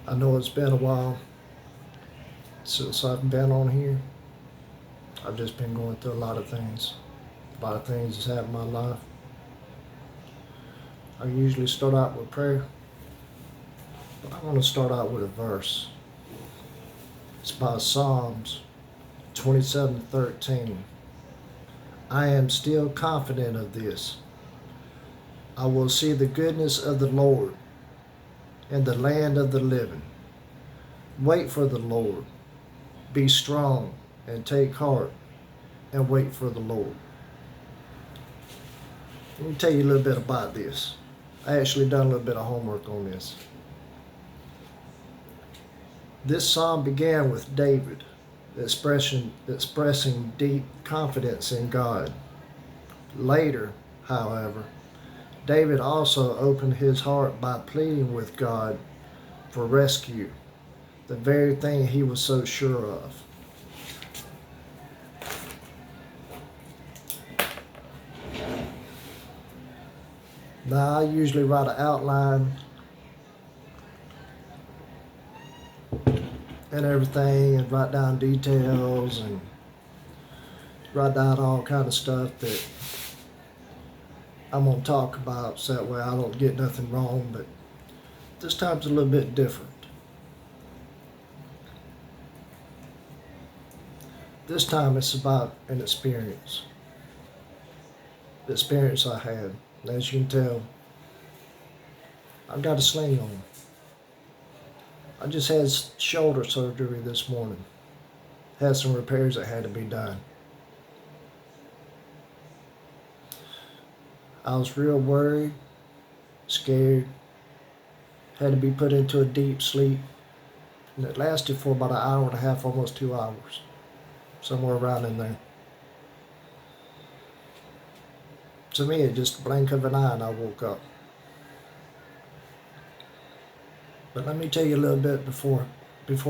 I know it's been a while since I've been on here. I've just been going through a lot of things. A lot of things that's happened in my life. I usually start out with prayer, but I want to start out with a verse. It's by Psalms 27:13. I am still confident of this. I will see the goodness of the Lord in the land of the living. Wait for the Lord. Be strong and take heart and wait for the Lord. Let me tell you a little bit about this. I actually done a little bit of homework on this. This psalm began with David expressing deep confidence in God. Later, however, David also opened his heart by pleading with God for rescue, the very thing he was so sure of. Now, I usually write an outline and everything and write down details and write down all kind of stuff that I'm going to talk about so that way I don't get nothing wrong, but this time's a little bit different. This time it's about an experience. The experience I had. And as you can tell, I've got a sling on. I just had shoulder surgery this morning. Had some repairs that had to be done. I was real worried, scared, had to be put into a deep sleep, and it lasted for about an hour and a half, almost 2 hours, somewhere around in there. To me, it just a blink of an eye and I woke up. But let me tell you a little bit before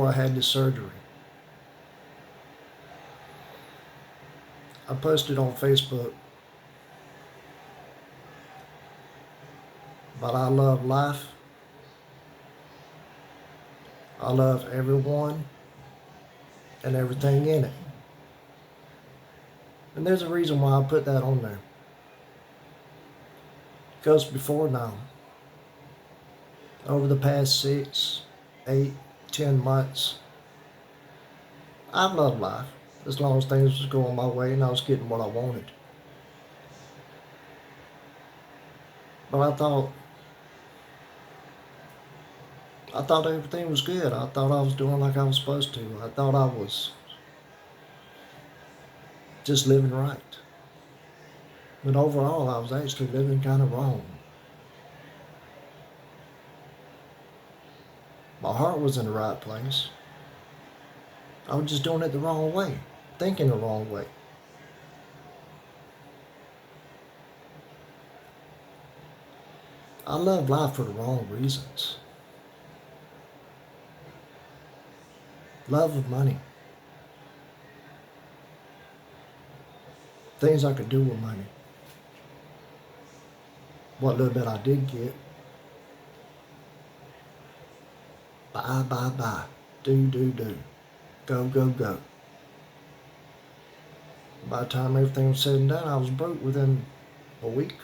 I had this surgery. I posted on Facebook about I love life. I love everyone and everything in it. And there's a reason why I put that on there. Because before now, over the past 6, 8, 10 months, I've loved life as long as things was going my way and I was getting what I wanted. But I thought everything was good. I thought I was doing like I was supposed to. I thought I was just living right. But overall, I was actually living kind of wrong. My heart was in the right place. I was just doing it the wrong way, thinking the wrong way. I love life for the wrong reasons. Love of money. Things I could do with money. What little bit I did get. Buy. Do. Go. By the time everything was said and done, I was broke within a week.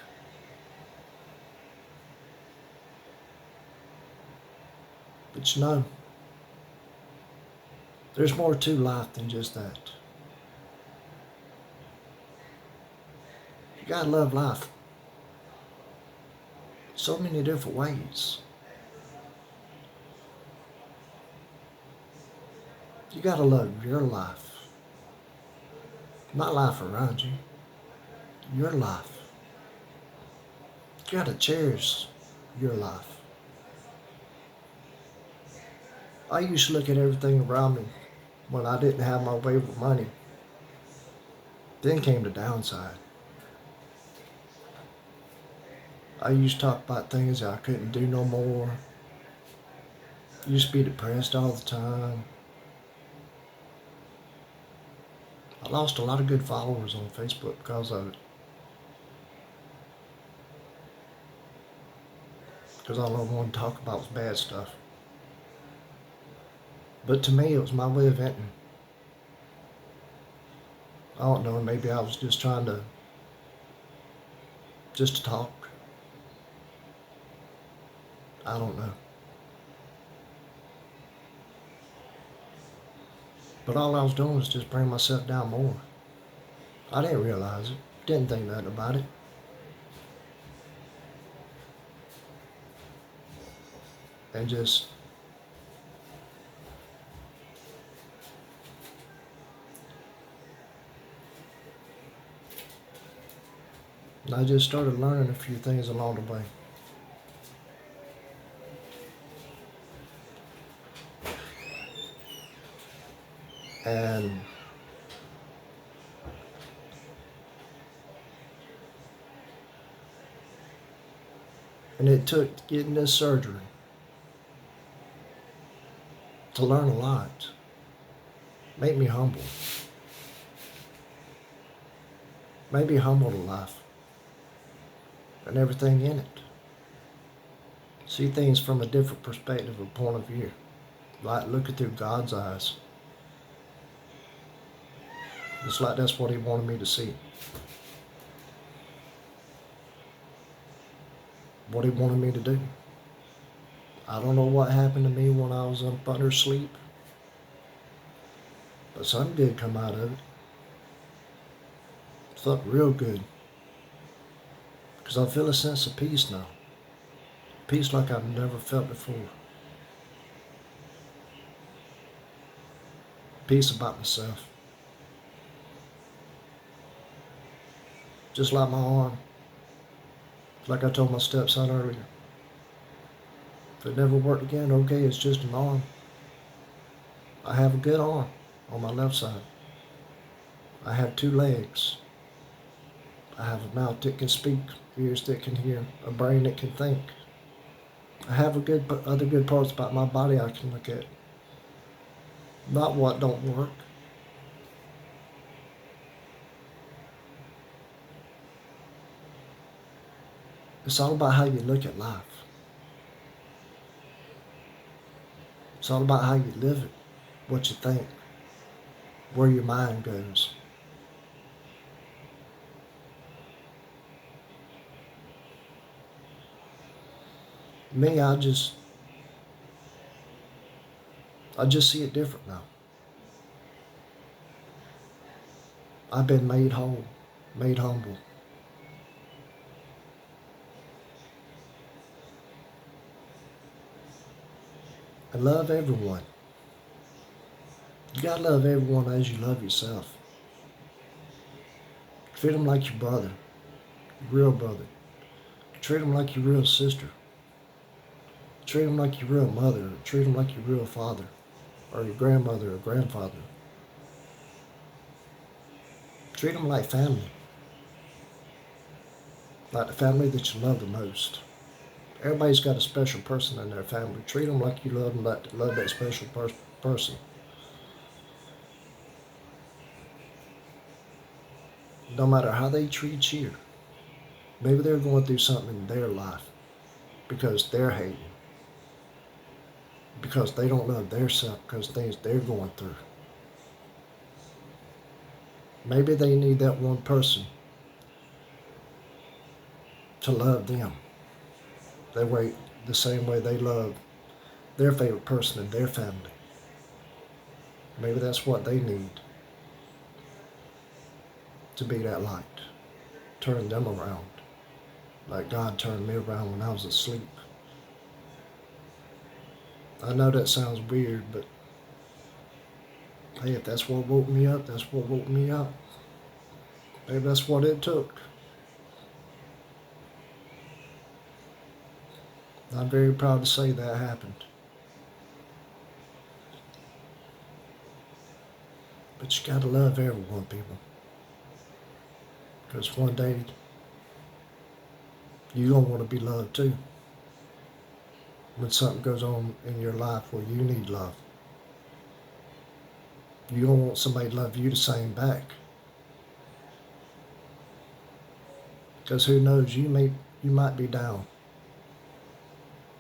But you know, there's more to life than just that. You gotta love life so many different ways. You gotta love your life. Not life around you. Your life. You gotta cherish your life. I used to look at everything around me when I didn't have my way with money. Then came the downside. I used to talk about things that I couldn't do no more. Used to be depressed all the time. I lost a lot of good followers on Facebook because of it. Because all I wanted to talk about was bad stuff. But to me, it was my way of venting. I don't know, maybe I was just trying to, just to talk. I don't know. But all I was doing was just bringing myself down more. I didn't realize it. Didn't think nothing about it. And just, and I just started learning a few things along the way. And it took getting this surgery to learn a lot. Make me humble. Made me humble to life and everything in it. See things from a different perspective or point of view. Like looking through God's eyes. Just like that's what He wanted me to see. What He wanted me to do. I don't know what happened to me when I was up under sleep. But something good come out of it. Something real good. Because I feel a sense of peace now. Peace like I've never felt before. Peace about myself. Just like my arm. Like I told my stepson earlier. If it never worked again, okay, it's just an arm. I have a good arm on my left side. I have 2 legs. I have a mouth that can speak, ears that can hear, a brain that can think. I have other good parts about my body I can look at. Not what don't work. It's all about how you look at life. It's all about how you live it, what you think, where your mind goes. Me, I just see it different now. I've been made whole, made humble. I love everyone. You gotta love everyone as you love yourself. Treat them like your brother, your real brother. Treat them like your real sister. Treat them like your real mother. Treat them like your real father, or your grandmother or grandfather. Treat them like family. Like the family that you love the most. Everybody's got a special person in their family. Treat them like you love them, like love that special person. No matter how they treat you, maybe they're going through something in their life because they're hating, because they don't love their self because things they're going through. Maybe they need that one person to love them the same way they love their favorite person in their family. Maybe that's what they need to be that light. Turn them around. Like God turned me around when I was asleep. I know that sounds weird, but hey, if that's what woke me up, that's what woke me up. Maybe that's what it took. I'm very proud to say that happened. But you gotta love everyone, people. Because one day, you're gonna want to be loved too. When something goes on in your life where you need love. You don't want somebody to love you the same back. Because who knows, you might be down.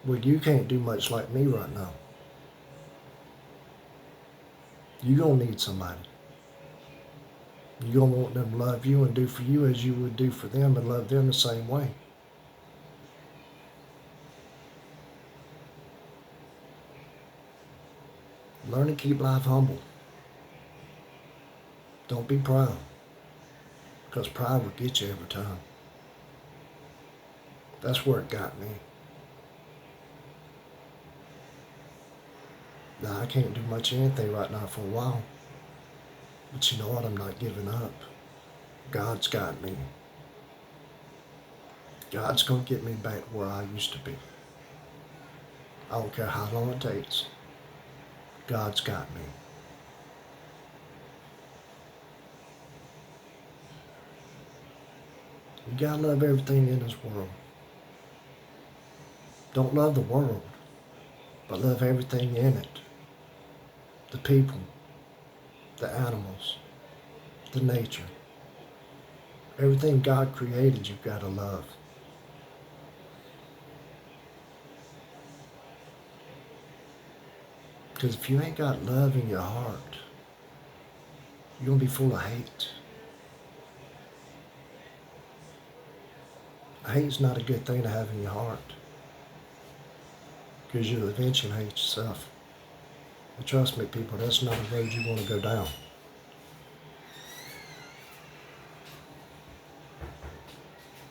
Well, you can't do much like me right now. You're going to need somebody. You're going to want them to love you and do for you as you would do for them and love them the same way. Learn to keep life humble. Don't be proud, because pride will get you every time. That's where it got me. Now, I can't do much of anything right now for a while. But you know what? I'm not giving up. God's got me. God's going to get me back where I used to be. I don't care how long it takes. God's got me. You gotta love everything in this world. Don't love the world, but love everything in it. The people, the animals, the nature. Everything God created, you've got to love. Because if you ain't got love in your heart, you're going to be full of hate. Hate's not a good thing to have in your heart, because you'll eventually hate yourself. And trust me, people, that's not a road you want to go down.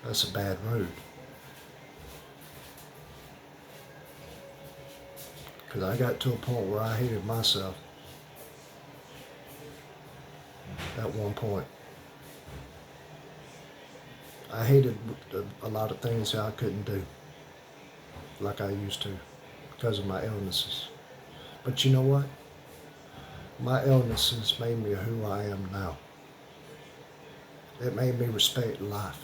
That's a bad road. Because I got to a point where I hated myself at one point. I hated a lot of things that I couldn't do like I used to because of my illnesses. But you know what? My illnesses made me who I am now. It made me respect life.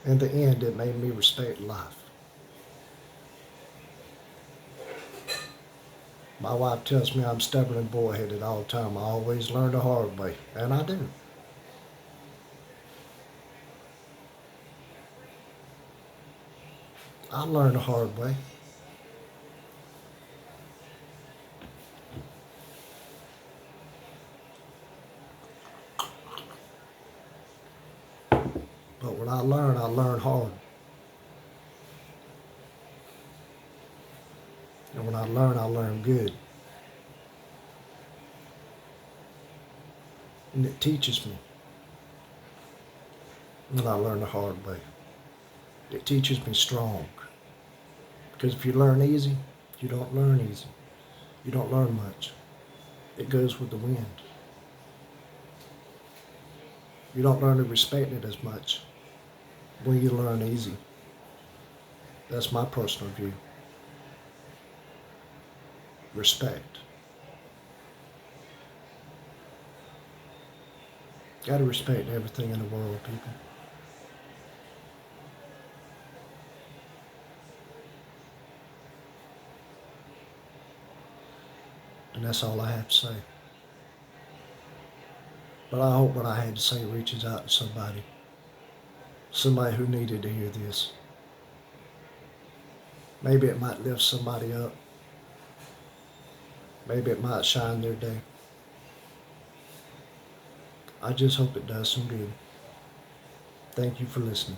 In the end, it made me respect life. My wife tells me I'm stubborn and bullheaded all the time. I always learn the hard way, and I do. I learned the hard way. But when I learn hard. And when I learn good. And it teaches me when I learn the hard way. It teaches me strong. Because if you learn easy, you don't learn easy. You don't learn much. It goes with the wind. You don't learn to respect it as much when you learn easy. That's my personal view. Respect. Gotta respect everything in the world, people. And that's all I have to say. But I hope what I had to say reaches out to somebody who needed to hear this. Maybe it might lift somebody up. Maybe it might shine their day. I just hope it does some good. Thank you for listening.